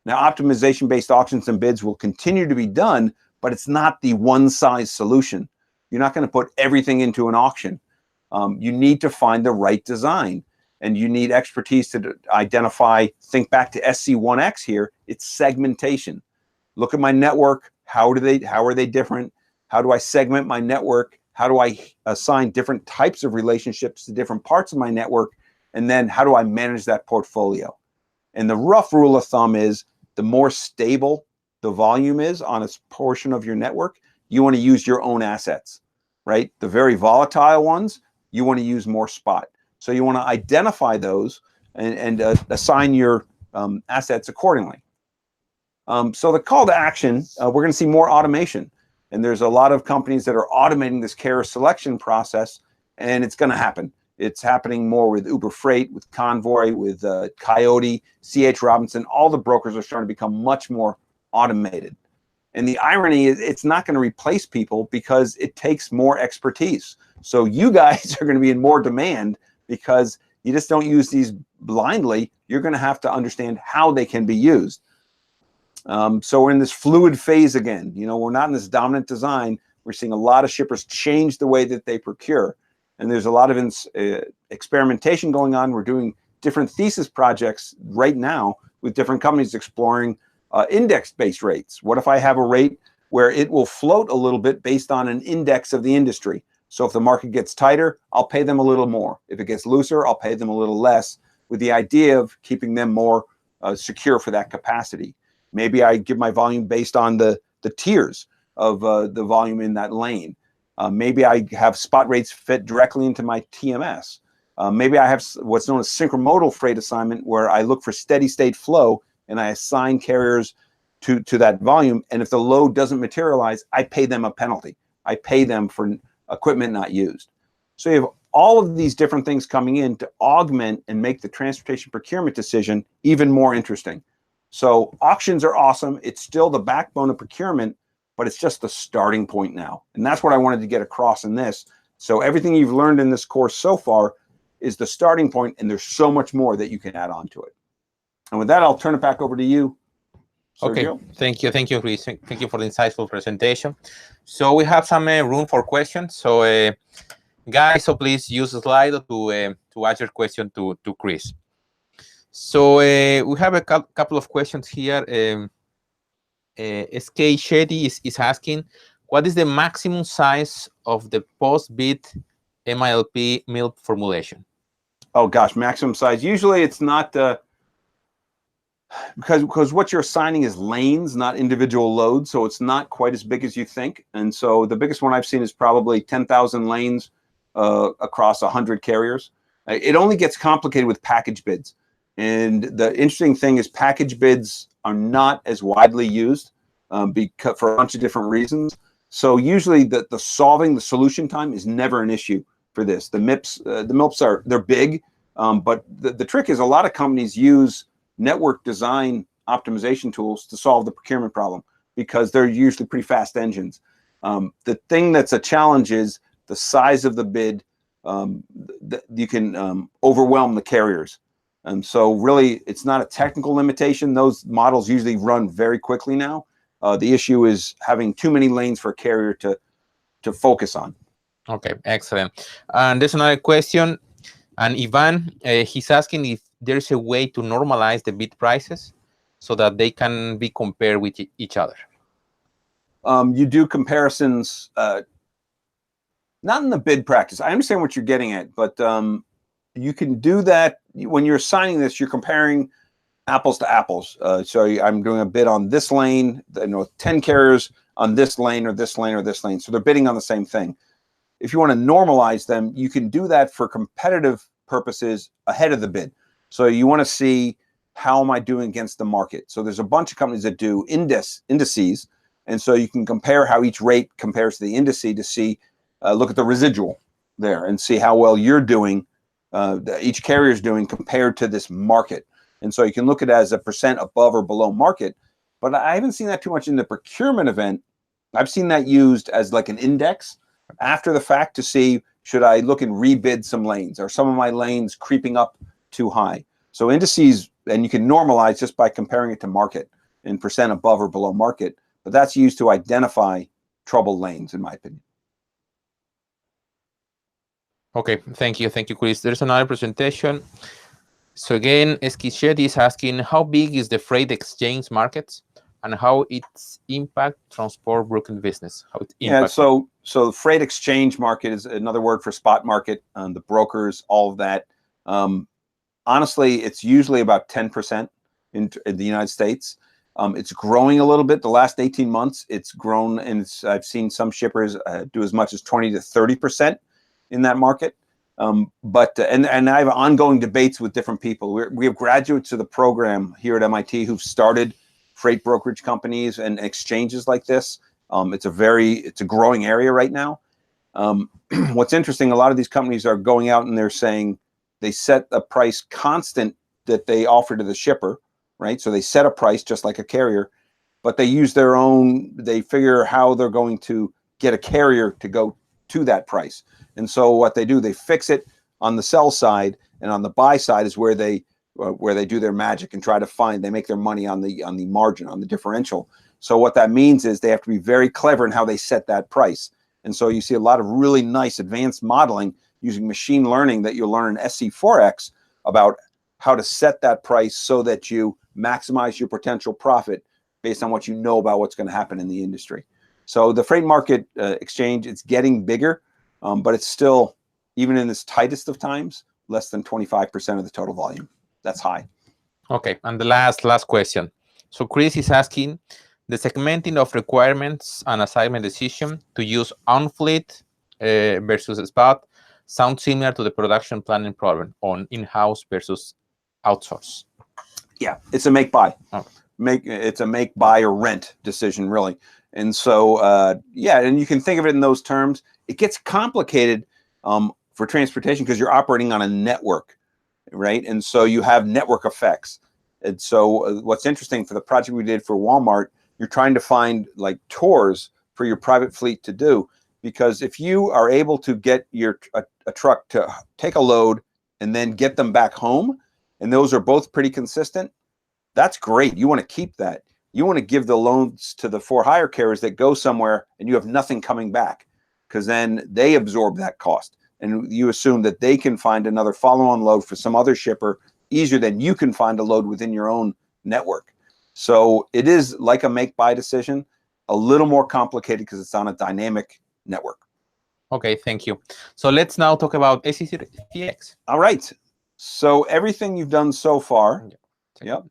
Now, optimization-based auctions and bids will continue to be done, but it's not the one-size solution. You're not going to put everything into an auction. You need to find the right design, and you need expertise to identify. Think back to SC2x here. It's segmentation. Look at my network. How are they different? How do I segment my network? How do I assign different types of relationships to different parts of my network? And then how do I manage that portfolio? And the rough rule of thumb is the more stable the volume is on a portion of your network, you want to use your own assets, right? The very volatile ones, you want to use more spot. So you want to identify those and assign your assets accordingly. So the call to action, we're going to see more automation. And there's a lot of companies that are automating this carrier selection process, and it's going to happen. It's happening more with Uber Freight, with Convoy, with Coyote, C.H. Robinson. All the brokers are starting to become much more automated. And the irony is it's not going to replace people because it takes more expertise. So you guys are going to be in more demand because you just don't use these blindly. You're going to have to understand how they can be used. So we're in this fluid phase again. You know, we're not in this dominant design. We're seeing a lot of shippers change the way that they procure. And there's a lot of experimentation going on. We're doing different thesis projects right now with different companies exploring index-based rates. What if I have a rate where it will float a little bit based on an index of the industry? So if the market gets tighter, I'll pay them a little more. If it gets looser, I'll pay them a little less, with the idea of keeping them more secure for that capacity. Maybe I give my volume based on the tiers of the volume in that lane. Maybe I have spot rates fit directly into my TMS. Maybe I have what's known as synchromodal freight assignment, where I look for steady state flow and I assign carriers to that volume. And if the load doesn't materialize, I pay them a penalty. I pay them for equipment not used. So you have all of these different things coming in to augment and make the transportation procurement decision even more interesting. So auctions are awesome. It's still the backbone of procurement, but it's just the starting point now. And that's what I wanted to get across in this. So everything you've learned in this course so far is the starting point, and there's so much more that you can add on to it. And with that, I'll turn it back over to you, Sergio. Okay, thank you, Chris. Thank you for the insightful presentation. So we have some room for questions. So guys, so please use Slido to ask your question to Chris. So we have a couple of questions here. SK Shetty is asking, what is the maximum size of the post-bid MILP milk formulation? Oh gosh, maximum size. Usually it's not because what you're assigning is lanes, not individual loads. So it's not quite as big as you think. And so the biggest one I've seen is probably 10,000 lanes across 100 carriers. It only gets complicated with package bids. And the interesting thing is package bids are not as widely used because for a bunch of different reasons. So usually the solving the solution time is never an issue for this. The MILPs they're big, but the trick is a lot of companies use network design optimization tools to solve the procurement problem because they're usually pretty fast engines. The thing that's a challenge is the size of the bid. You can overwhelm the carriers. And so really, it's not a technical limitation. Those models usually run very quickly now. The issue is having too many lanes for a carrier to focus on. Okay, excellent. And there's another question. And Ivan, he's asking if there's a way to normalize the bid prices so that they can be compared with each other. You do comparisons, not in the bid practice. I understand what you're getting at, but you can do that when you're assigning this. You're comparing apples to apples. So I'm doing a bid on this lane, 10 carriers on this lane or this lane or this lane. So they're bidding on the same thing. If you want to normalize them, you can do that for competitive purposes ahead of the bid. So you want to see, how am I doing against the market? So there's a bunch of companies that do indices. And so you can compare how each rate compares to the indice to see, look at the residual there and see how well you're doing, each carrier is doing compared to this market. And so you can look at it as a percent above or below market. But I haven't seen that too much in the procurement event. I've seen that used as like an index after the fact to see, should I look and rebid some lanes? Are some of my lanes creeping up too high? So indices, and you can normalize just by comparing it to market in percent above or below market. But that's used to identify troubled lanes, in my opinion. Okay, thank you, Chris. There's another presentation. So again, Esquichetti is asking, how big is the freight exchange market and how it's impact transport broken business. How it Yeah, impact. so the freight exchange market is another word for spot market. The brokers, all of that. Honestly, it's usually about 10% in the United States. It's growing a little bit. The last 18 months, it's grown, and I've seen some shippers do as much as 20 to 30% in that market. But I have ongoing debates with different people. We have graduates of the program here at MIT who've started freight brokerage companies and exchanges like this. It's a growing area right now. What's interesting, a lot of these companies are going out and they're saying they set a price constant that they offer to the shipper, right? So they set a price just like a carrier, but they use their own, they figure how they're going to get a carrier to go to that price. And so what they do, they fix it on the sell side, and on the buy side is where they do their magic and try to find, they make their money on the margin, on the differential. So what that means is they have to be very clever in how they set that price. And so you see a lot of really nice advanced modeling using machine learning that you'll learn in SC2x about how to set that price so that you maximize your potential profit based on what you know about what's going to happen in the industry. So the freight market exchange, it's getting bigger, but it's still, even in this tightest of times, less than 25% of the total volume. That's high. Okay, and the last question. So Chris is asking, the segmenting of requirements and assignment decision to use on-fleet versus spot sounds similar to the production planning problem on in-house versus outsource. Yeah, it's a make-buy. Oh. It's a make-buy or rent decision, really. And so, yeah, and you can think of it in those terms. It gets complicated for transportation because you're operating on a network, right? And so you have network effects. And so what's interesting for the project we did for Walmart, you're trying to find like tours for your private fleet to do, because if you are able to get a truck to take a load and then get them back home, and those are both pretty consistent, that's great. You want to keep that. You want to give the loads to the for-hire carriers that go somewhere and you have nothing coming back, because then they absorb that cost. And you assume that they can find another follow-on load for some other shipper easier than you can find a load within your own network. So it is like a make-buy decision, a little more complicated because it's on a dynamic network. Okay, thank you. So let's now talk about SC2x. All right. So everything you've done so far, yep.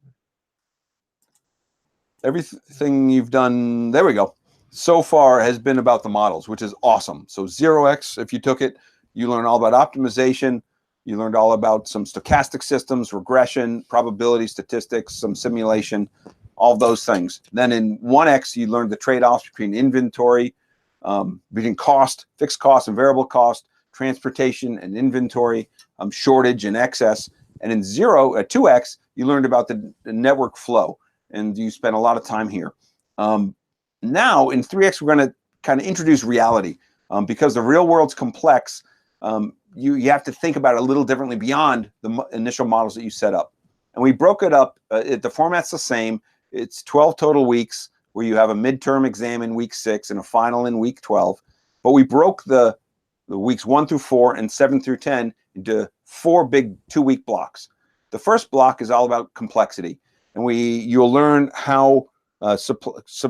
Everything you've done, there we go, so far has been about the models, which is awesome. So 0x, if you took it, you learned all about optimization. You learned all about some stochastic systems, regression, probability statistics, some simulation, all those things. Then in 1x, you learned the trade-offs between inventory, between cost, fixed cost and variable cost, transportation and inventory, shortage and excess. And in 2x, you learned about the network flow, and you spent a lot of time here. Now in 3x, we're going to kind of introduce reality, because the real world's complex. You have to think about it a little differently beyond the initial models that you set up. And we broke it up. The format's the same. It's 12 total weeks where you have a midterm exam in week 6 and a final in week 12. But we broke the weeks 1 through 4 and 7 through 10 into 4 big 2-week blocks. The first block is all about complexity. And you'll learn how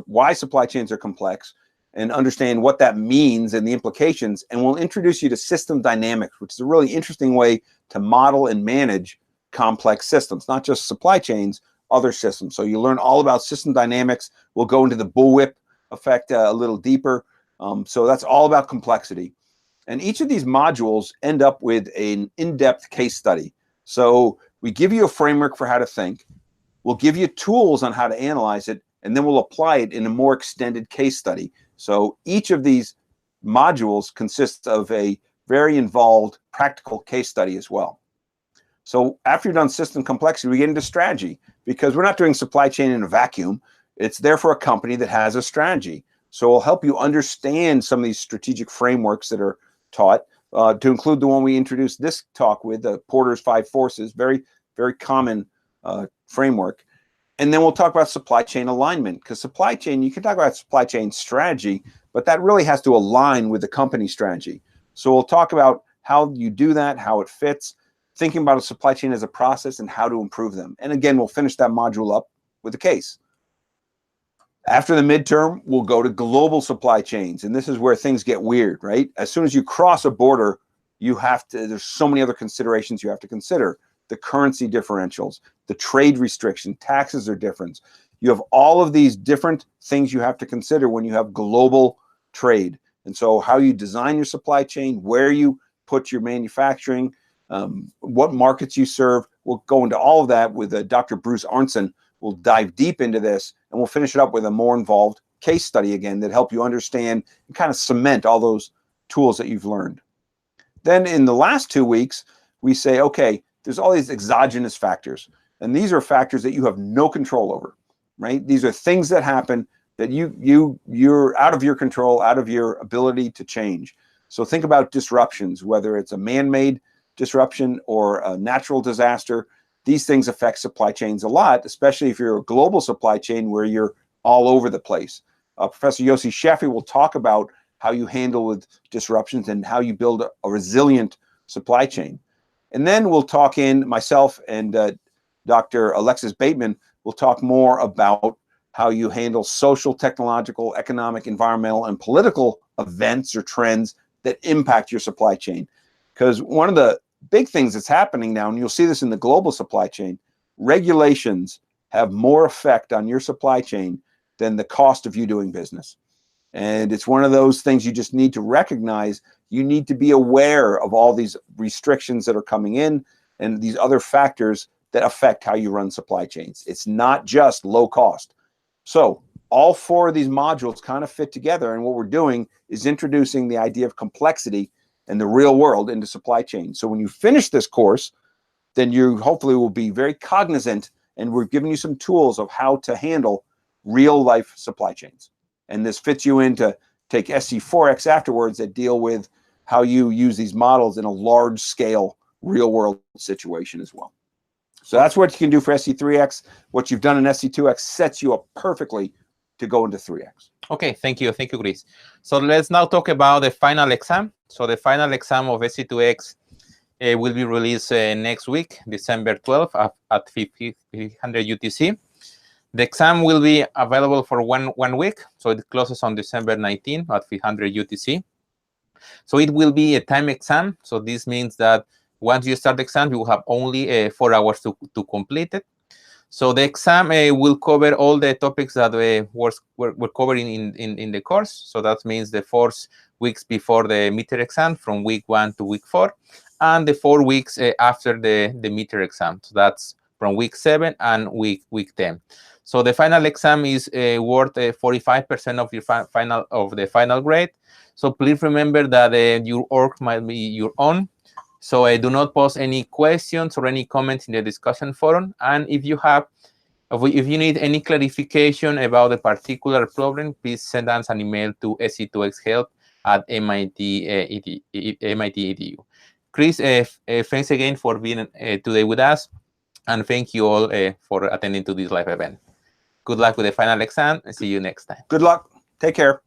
why supply chains are complex, and understand what that means and the implications. And we'll introduce you to system dynamics, which is a really interesting way to model and manage complex systems, not just supply chains, other systems. So you learn all about system dynamics. We'll go into the bullwhip effect a little deeper. So that's all about complexity. And each of these modules end up with an in-depth case study. So we give you a framework for how to think. We'll give you tools on how to analyze it, and then we'll apply it in a more extended case study. So each of these modules consists of a very involved practical case study as well. So after you're done system complexity, we get into strategy, because we're not doing supply chain in a vacuum. It's there for a company that has a strategy. So we'll help you understand some of these strategic frameworks that are taught, to include the one we introduced this talk with, the Porter's 5 Forces, very, very common framework. And then we'll talk about supply chain alignment, because supply chain, you can talk about supply chain strategy, but that really has to align with the company strategy. So we'll talk about how you do that, how it fits, thinking about a supply chain as a process and how to improve them. And again, we'll finish that module up with a case. After the midterm, we'll go to global supply chains. And this is where things get weird, right? As soon as you cross a border, there's so many other considerations you have to consider. The currency differentials, the trade restriction, taxes are different. You have all of these different things you have to consider when you have global trade. And so how you design your supply chain, where you put your manufacturing, what markets you serve, we'll go into all of that with Dr. Bruce Arnson. We'll dive deep into this, and we'll finish it up with a more involved case study again that help you understand and kind of cement all those tools that you've learned. Then in the last 2 weeks, we say, okay, there's all these exogenous factors, and these are factors that you have no control over, right? These are things that happen that you're out of your control, out of your ability to change. So think about disruptions, whether it's a man-made disruption or a natural disaster. These things affect supply chains a lot, especially if you're a global supply chain where you're all over the place. Professor Yossi Sheffi will talk about how you handle with disruptions and how you build a resilient supply chain. And then we'll talk myself and Dr. Alexis Bateman will talk more about how you handle social, technological, economic, environmental, and political events or trends that impact your supply chain. Because one of the big things that's happening now, and you'll see this in the global supply chain, regulations have more effect on your supply chain than the cost of you doing business. And it's one of those things you just need to recognize. You need to be aware of all these restrictions that are coming in and these other factors that affect how you run supply chains. It's not just low cost. So all 4 of these modules kind of fit together. And what we're doing is introducing the idea of complexity and the real world into supply chain. So when you finish this course, then you hopefully will be very cognizant, and we're giving you some tools of how to handle real life supply chains. And this fits you in to take SC2x afterwards that deal with how you use these models in a large scale real world situation as well. So that's what you can do for SC3x. What you've done in SC2x sets you up perfectly to go into 3x. Okay, thank you, Chris. So let's now talk about the final exam. So the final exam of SC2x will be released next week, December 12th at 500 UTC. The exam will be available for one week, so it closes on December 19th at 500 UTC. So it will be a time exam. So this means that once you start the exam, you will have only 4 hours to complete it. So the exam will cover all the topics that we're covering in the course. So that means the 4 weeks before the midterm exam, from week 1 to week 4, and the 4 weeks after the midterm exam. So that's from week 7 and week 10. So the final exam is worth 45% of your final grade. So please remember that your work might be your own. So do not post any questions or any comments in the discussion forum. And if you need any clarification about a particular problem, please send us an email to sc2xhelp@mit.edu. Chris, thanks again for being today with us, and thank you all for attending to this live event. Good luck with the final exam, and see you next time. Good luck. Take care.